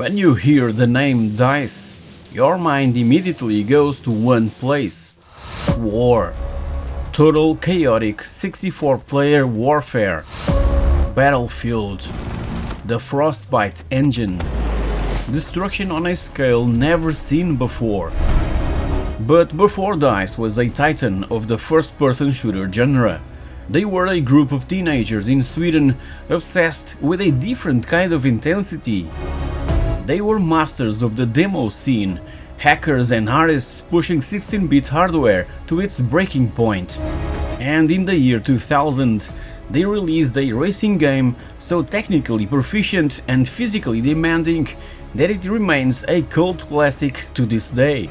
When you hear the name DICE, your mind immediately goes to one place: war. Total chaotic 64-player warfare. Battlefield. The Frostbite engine. Destruction on a scale never seen before. But before DICE was a titan of the first-person shooter genre. They were a group of teenagers in Sweden obsessed with a different kind of intensity. They were masters of the demo scene, hackers and artists pushing 16-bit hardware to its breaking point. And in the year 2000, they released a racing game so technically proficient and physically demanding that it remains a cult classic to this day.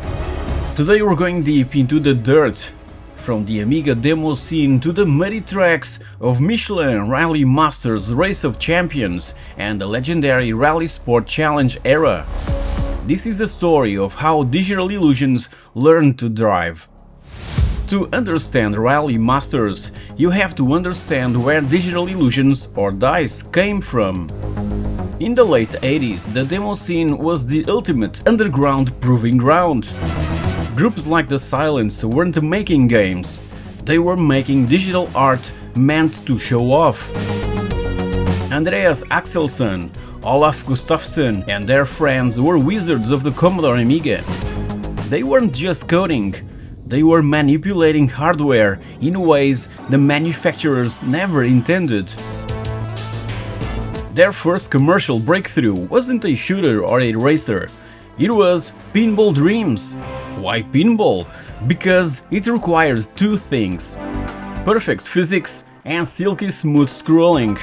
Today we're going deep into the dirt, from the Amiga Demoscene to the muddy tracks of Michelin Rally Masters Race of Champions and the legendary RallySport Challenge era. This is the story of how digital illusions learned to drive. To understand Rally Masters, you have to understand where digital illusions or DICE came from. In the late 80s, the demo scene was the ultimate underground proving ground. Groups like The Silence weren't making games, they were making digital art meant to show off. Andreas Axelsson, Olaf Gustafsson and their friends were wizards of the Commodore Amiga. They weren't just coding, they were manipulating hardware in ways the manufacturers never intended. Their first commercial breakthrough wasn't a shooter or a racer, it was Pinball Dreams. Why pinball? Because it required two things: perfect physics and silky smooth scrolling.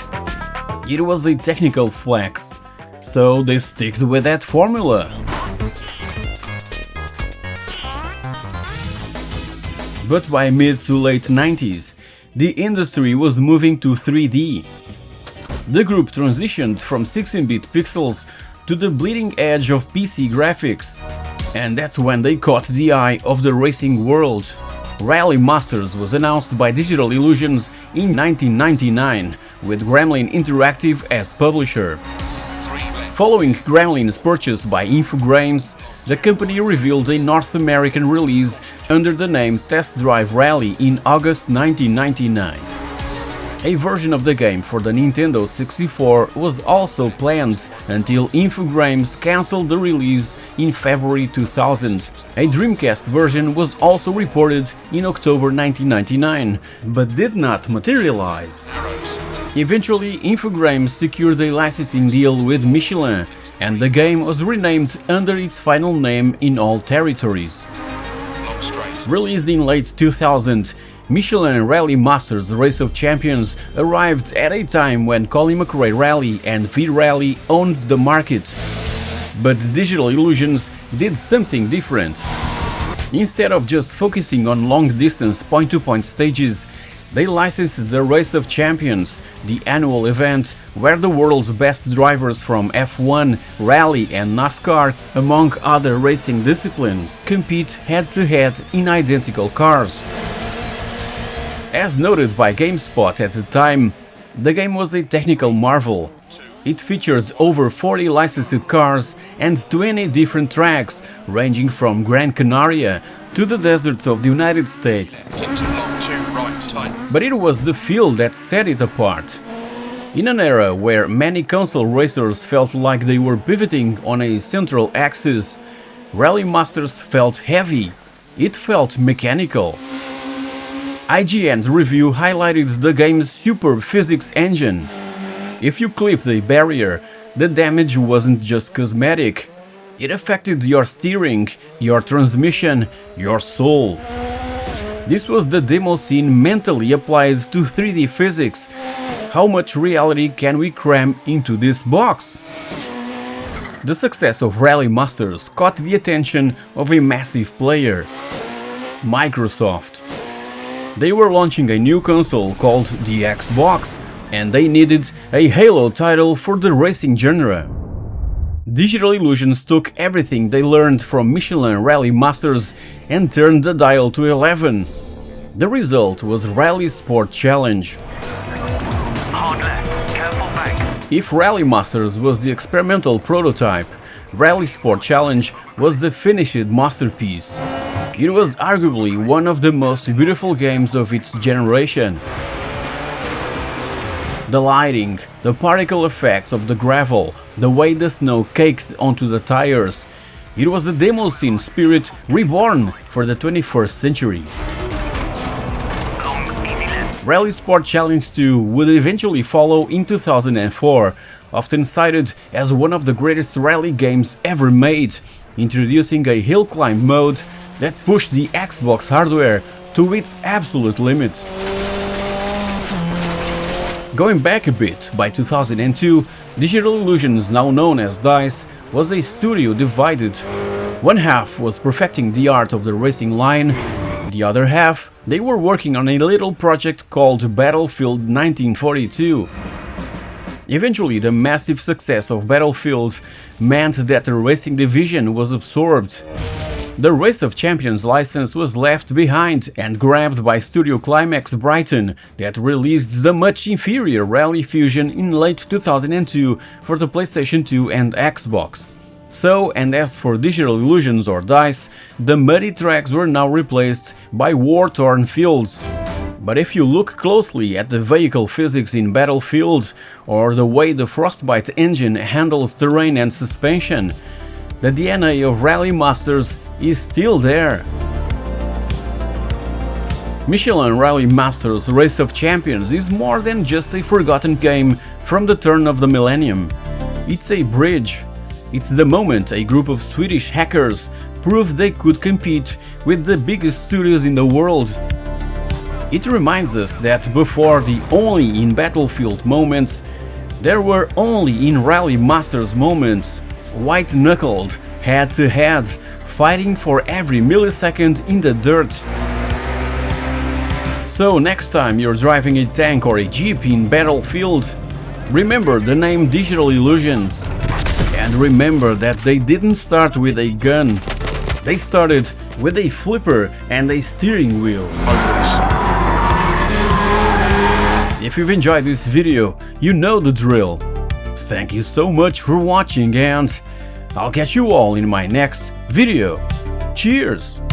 It was a technical flex, so they sticked with that formula. But by mid to late 90s, the industry was moving to 3D. The group transitioned from 16-bit pixels to the bleeding edge of PC graphics. And that's when they caught the eye of the racing world. Rally Masters was announced by Digital Illusions in 1999, with Gremlin Interactive as publisher. Following Gremlin's purchase by Infogrames, the company revealed a North American release under the name Test Drive Rally in August 1999. A version of the game for the Nintendo 64 was also planned until Infogrames cancelled the release in February 2000. A Dreamcast version was also reported in October 1999, but did not materialize. Eventually, Infogrames secured a licensing deal with Michelin, and the game was renamed under its final name in all territories. Released in late 2000, Michelin Rally Masters Race of Champions arrived at a time when Colin McRae Rally and V-Rally owned the market. But Digital Illusions did something different. Instead of just focusing on long-distance point-to-point stages, they licensed the Race of Champions, the annual event where the world's best drivers from F1, Rally and NASCAR, among other racing disciplines, compete head-to-head in identical cars. As noted by GameSpot at the time, the game was a technical marvel. It featured over 40 licensed cars and 20 different tracks, ranging from Gran Canaria to the deserts of the United States. But it was the feel that set it apart. In an era where many console racers felt like they were pivoting on a central axis, Rally Masters felt heavy, it felt mechanical. IGN's review highlighted the game's superb physics engine. If you clipped a barrier, the damage wasn't just cosmetic. It affected your steering, your transmission, your soul. This was the demo scene mentally applied to 3D physics. How much reality can we cram into this box? The success of Rally Masters caught the attention of a massive player: Microsoft. They were launching a new console called the Xbox, and they needed a Halo title for the racing genre. Digital Illusions took everything they learned from Michelin Rally Masters and turned the dial to 11. The result was RallySport Challenge. If Rally Masters was the experimental prototype, RallySport Challenge was the finished masterpiece. It was arguably one of the most beautiful games of its generation. The lighting, the particle effects of the gravel, the way the snow caked onto the tires. It was the Demoscene spirit reborn for the 21st century. RallySport Challenge 2 would eventually follow in 2004, often cited as one of the greatest rally games ever made, introducing a hill climb mode that pushed the Xbox hardware to its absolute limit. Going back a bit, by 2002, Digital Illusions, now known as DICE, was a studio divided. One half was perfecting the art of the racing line, the other half, they were working on a little project called Battlefield 1942. Eventually, the massive success of Battlefield meant that the racing division was absorbed. The Race of Champions license was left behind and grabbed by Studio Climax Brighton, that released the much inferior Rally Fusion in late 2002 for the PlayStation 2 and Xbox. So, and as for Digital Illusions or DICE, the muddy tracks were now replaced by war-torn fields. But if you look closely at the vehicle physics in Battlefield, or the way the Frostbite engine handles terrain and suspension, the DNA of Rally Masters is still there. Michelin Rally Masters Race of Champions is more than just a forgotten game from the turn of the millennium. It's a bridge. It's the moment a group of Swedish hackers proved they could compete with the biggest studios in the world. It reminds us that before the only in Battlefield moments, there were only in Rally Masters moments, white-knuckled, head-to-head, fighting for every millisecond in the dirt. So next time you're driving a tank or a jeep in Battlefield, remember the name Digital Illusions. And remember that they didn't start with a gun, they started with a flipper and a steering wheel. If you've enjoyed this video, you know the drill. Thank you so much for watching, and I'll catch you all in my next video. Cheers!